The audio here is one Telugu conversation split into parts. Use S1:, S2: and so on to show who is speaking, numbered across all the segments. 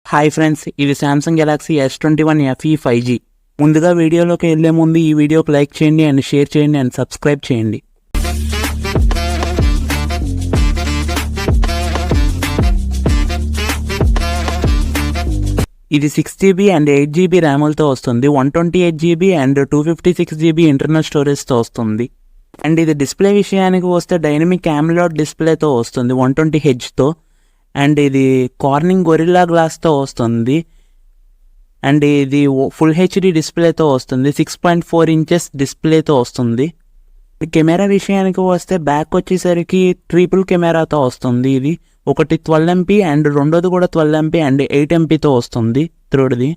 S1: హాయ్ ఫ్రెండ్స్, ఇది Samsung Galaxy S21 FE 5G. ముందుగా వీడియోలోకి వెళ్ళే ముందు ఈ వీడియోకి లైక్ చేయండి అండ్ షేర్ చేయండి అండ్ సబ్స్క్రైబ్ చేయండి. ఇది 6GB అండ్ 8GB ర్యాములతో వస్తుంది. 128GB అండ్ 256GB ఇంటర్నల్ స్టోరేజ్తో వస్తుంది. అండ్ ఇది డిస్ప్లే విషయానికి వస్తే డైనమిక్ AMOLED డిస్ప్లేతో వస్తుంది 120Hzతో. అండ్ ఇది కార్నింగ్ గొరిల్లా గ్లాస్తో వస్తుంది. అండ్ ఇది ఫుల్ HD డిస్ప్లేతో వస్తుంది. 6.4 inches డిస్ప్లేతో వస్తుంది. కెమెరా విషయానికి వస్తే బ్యాక్ వచ్చేసరికి ట్రిపుల్ కెమెరాతో వస్తుంది. ఇది ఒకటి 12MP అండ్ రెండోది కూడా 12MP అండ్ 8MPతో వస్తుంది త్రోడ్ది.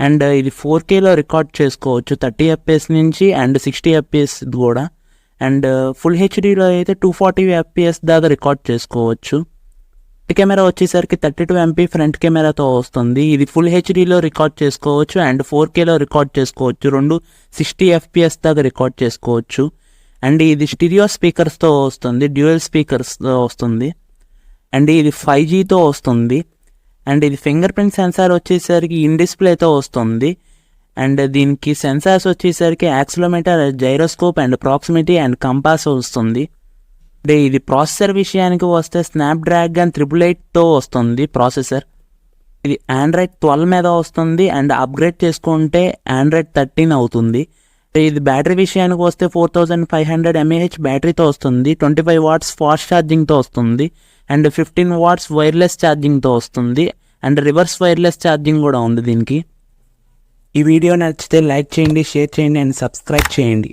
S1: అండ్ ఇది 4Kలో రికార్డ్ చేసుకోవచ్చు 30 FPS నుంచి అండ్ 60 FPS కూడా. అండ్ ఫుల్ HDలో అయితే 240 FPS దాకా రికార్డ్ చేసుకోవచ్చు. కెమెరా వచ్చేసరికి 32MP ఫ్రంట్ కెమెరాతో వస్తుంది. ఇది ఫుల్ HDలో రికార్డ్ చేసుకోవచ్చు అండ్ 4Kలో రికార్డ్ చేసుకోవచ్చు. రెండు 60 FPS దాకా రికార్డ్ చేసుకోవచ్చు. అండ్ ఇది స్టీరియో స్పీకర్స్తో వస్తుంది, డ్యూయల్ స్పీకర్స్తో వస్తుంది. అండ్ ఇది 5Gతో వస్తుంది. అండ్ ఇది ఫింగర్ ప్రింట్ సెన్సార్ వచ్చేసరికి ఇన్ డిస్ప్లేతో వస్తుంది. అండ్ దీనికి సెన్సార్స్ వచ్చేసరికి accelerometer, gyroscope and proximity and compass వస్తుంది. అంటే ఇది ప్రాసెసర్ విషయానికి వస్తే Snapdragon 888తో వస్తుంది ప్రాసెసర్. ఇది Android 12 మీద వస్తుంది అండ్ అప్గ్రేడ్ చేసుకుంటే Android 13 అవుతుంది. ఇది బ్యాటరీ విషయానికి వస్తే 4500 mAh బ్యాటరీతో వస్తుంది. 25 watts ఫాస్ట్ ఛార్జింగ్తో వస్తుంది అండ్ 15 watts వైర్లెస్ ఛార్జింగ్తో వస్తుంది అండ్ రివర్స్ వైర్లెస్ ఛార్జింగ్ కూడా ఉంది దీనికి. ఈ వీడియో నచ్చితే లైక్ చేయండి, షేర్ చేయండి అండ్ సబ్స్క్రైబ్ చేయండి.